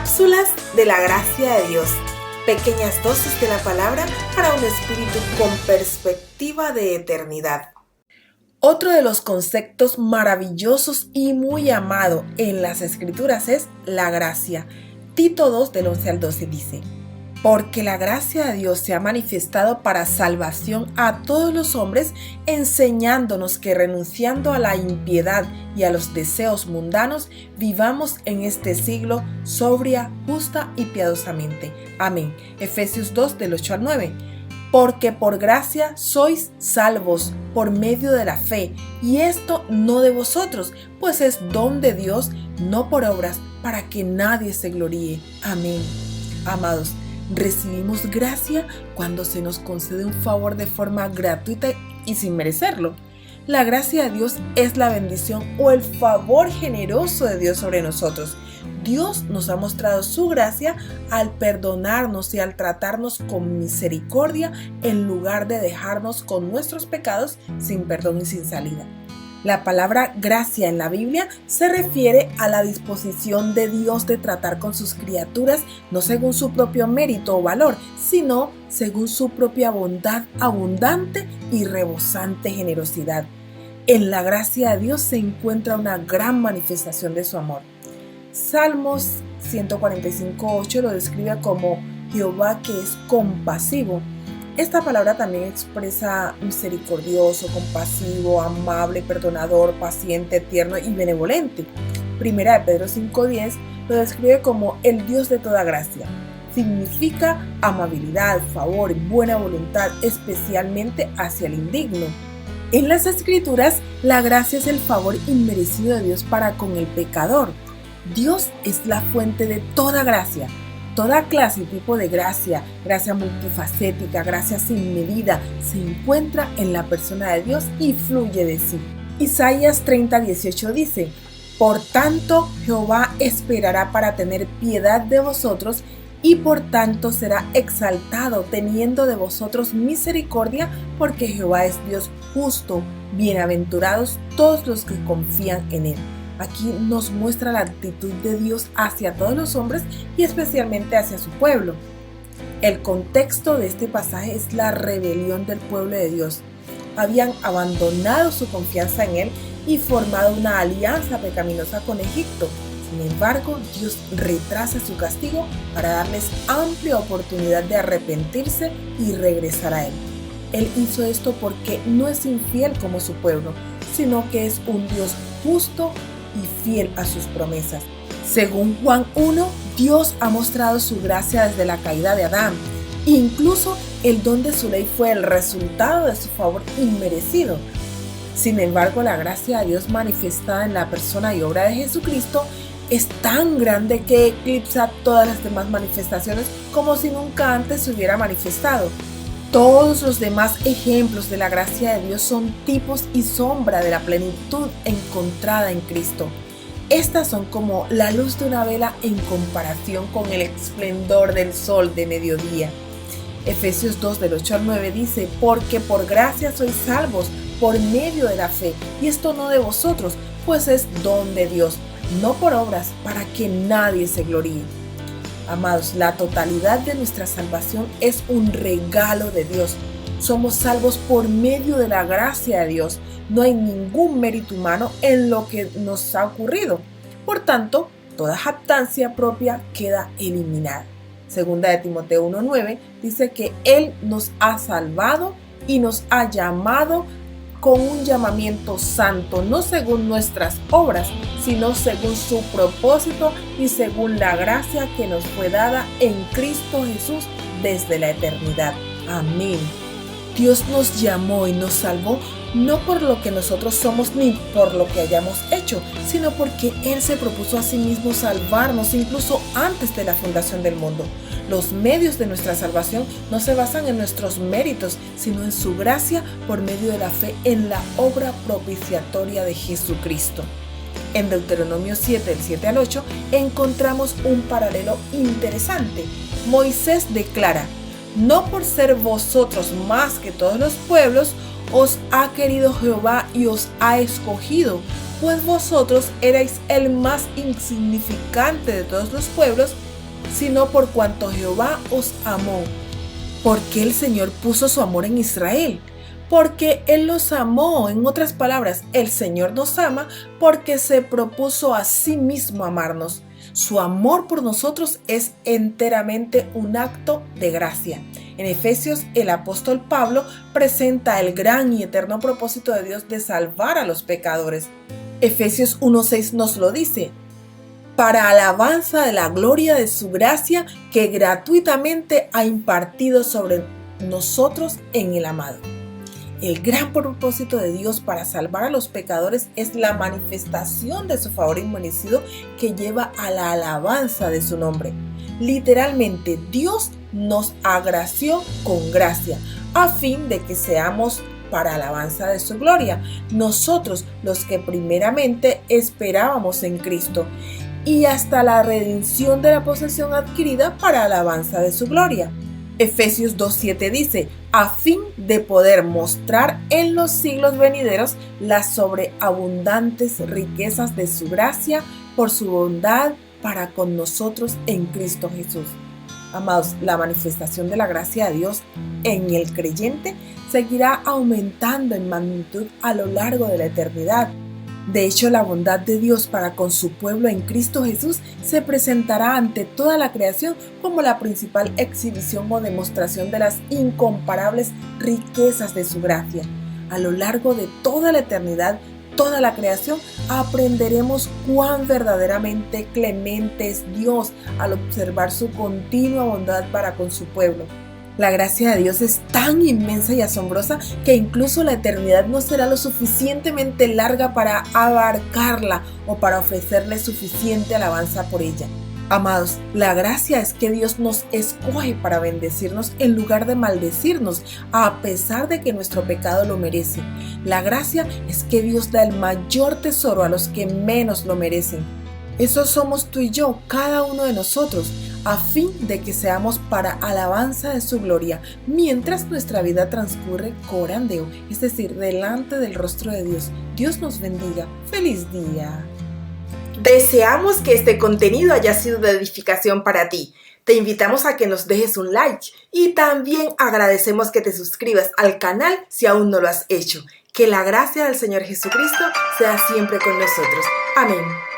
Cápsulas de la gracia de Dios. Pequeñas dosis de la palabra para un espíritu con perspectiva de eternidad. Otro de los conceptos maravillosos y muy amado en las Escrituras es la gracia. Tito 2 del 11 al 12 dice: porque la gracia de Dios se ha manifestado para salvación a todos los hombres, enseñándonos que renunciando a la impiedad y a los deseos mundanos, vivamos en este siglo sobria, justa y piadosamente. Amén. Efesios 2 del 8 al 9. Porque por gracia sois salvos por medio de la fe, y esto no de vosotros, pues es don de Dios, no por obras, para que nadie se gloríe. Amén. Amados, recibimos gracia cuando se nos concede un favor de forma gratuita y sin merecerlo. La gracia de Dios es la bendición o el favor generoso de Dios sobre nosotros. Dios nos ha mostrado su gracia al perdonarnos y al tratarnos con misericordia en lugar de dejarnos con nuestros pecados sin perdón y sin salida. La palabra gracia en la Biblia se refiere a la disposición de Dios de tratar con sus criaturas no según su propio mérito o valor, sino según su propia bondad abundante y rebosante generosidad. En la gracia de Dios se encuentra una gran manifestación de su amor. Salmos 145:8 lo describe como Jehová que es compasivo. Esta palabra también expresa misericordioso, compasivo, amable, perdonador, paciente, tierno y benevolente. Primera de Pedro 5:10 lo describe como el Dios de toda gracia. Significa amabilidad, favor y buena voluntad, especialmente hacia el indigno. En las Escrituras, la gracia es el favor inmerecido de Dios para con el pecador. Dios es la fuente de toda gracia. Toda clase y tipo de gracia, gracia multifacética, gracia sin medida, se encuentra en la persona de Dios y fluye de sí. Isaías 30:18 dice: por tanto, Jehová esperará para tener piedad de vosotros, y por tanto será exaltado, teniendo de vosotros misericordia, porque Jehová es Dios justo. Bienaventurados todos los que confían en él. Aquí nos muestra la actitud de Dios hacia todos los hombres y especialmente hacia su pueblo. El contexto de este pasaje es la rebelión del pueblo de Dios. Habían abandonado su confianza en Él y formado una alianza pecaminosa con Egipto. Sin embargo, Dios retrasa su castigo para darles amplia oportunidad de arrepentirse y regresar a Él. Él hizo esto porque no es infiel como su pueblo, sino que es un Dios justo y fiel a sus promesas. Según Juan 1, Dios ha mostrado su gracia desde la caída de Adán. Incluso el don de su ley fue el resultado de su favor inmerecido. Sin embargo, la gracia de Dios manifestada en la persona y obra de Jesucristo es tan grande que eclipsa todas las demás manifestaciones como si nunca antes se hubiera manifestado. Todos los demás ejemplos de la gracia de Dios son tipos y sombra de la plenitud encontrada en Cristo. Estas son como la luz de una vela en comparación con el esplendor del sol de mediodía. Efesios 2 del 8 al 9 dice: porque por gracia sois salvos por medio de la fe, y esto no de vosotros, pues es don de Dios, no por obras, para que nadie se gloríe. Amados, la totalidad de nuestra salvación es un regalo de Dios. Somos salvos por medio de la gracia de Dios. No hay ningún mérito humano en lo que nos ha ocurrido. Por tanto, toda jactancia propia queda eliminada. Segunda de Timoteo 1:9 dice que Él nos ha salvado y nos ha llamado con un llamamiento santo, no según nuestras obras, sino según su propósito y según la gracia que nos fue dada en Cristo Jesús desde la eternidad. Amén. Dios nos llamó y nos salvó no por lo que nosotros somos ni por lo que hayamos hecho, sino porque Él se propuso a sí mismo salvarnos incluso antes de la fundación del mundo. Los medios de nuestra salvación no se basan en nuestros méritos, sino en su gracia por medio de la fe en la obra propiciatoria de Jesucristo. En Deuteronomio 7, del 7 al 8, encontramos un paralelo interesante. Moisés declara: no por ser vosotros más que todos los pueblos, os ha querido Jehová y os ha escogido, pues vosotros erais el más insignificante de todos los pueblos, sino por cuanto Jehová os amó. ¿Por qué el Señor puso su amor en Israel? Porque Él los amó. En otras palabras, el Señor nos ama porque se propuso a sí mismo amarnos. Su amor por nosotros es enteramente un acto de gracia. En Efesios, el apóstol Pablo presenta el gran y eterno propósito de Dios de salvar a los pecadores. Efesios 1:6 nos lo dice: para alabanza de la gloria de su gracia que gratuitamente ha impartido sobre nosotros en el amado. El gran propósito de Dios para salvar a los pecadores es la manifestación de su favor inmerecido que lleva a la alabanza de su nombre. Literalmente, Dios nos agració con gracia, a fin de que seamos para alabanza de su gloria, nosotros los que primeramente esperábamos en Cristo, y hasta la redención de la posesión adquirida para alabanza de su gloria. Efesios 2:7 dice: a fin de poder mostrar en los siglos venideros las sobreabundantes riquezas de su gracia por su bondad para con nosotros en Cristo Jesús. Amados, la manifestación de la gracia de Dios en el creyente seguirá aumentando en magnitud a lo largo de la eternidad. De hecho, la bondad de Dios para con su pueblo en Cristo Jesús se presentará ante toda la creación como la principal exhibición o demostración de las incomparables riquezas de su gracia. A lo largo de toda la eternidad, toda la creación, aprenderemos cuán verdaderamente clemente es Dios al observar su continua bondad para con su pueblo. La gracia de Dios es tan inmensa y asombrosa que incluso la eternidad no será lo suficientemente larga para abarcarla o para ofrecerle suficiente alabanza por ella. Amados, la gracia es que Dios nos escoge para bendecirnos en lugar de maldecirnos, a pesar de que nuestro pecado lo merece. La gracia es que Dios da el mayor tesoro a los que menos lo merecen. Eso somos tú y yo, cada uno de nosotros, a fin de que seamos para alabanza de su gloria, mientras nuestra vida transcurre corandeo, es decir, delante del rostro de Dios. Dios nos bendiga. ¡Feliz día! Deseamos que este contenido haya sido de edificación para ti. Te invitamos a que nos dejes un like y también agradecemos que te suscribas al canal si aún no lo has hecho. Que la gracia del Señor Jesucristo sea siempre con nosotros. Amén.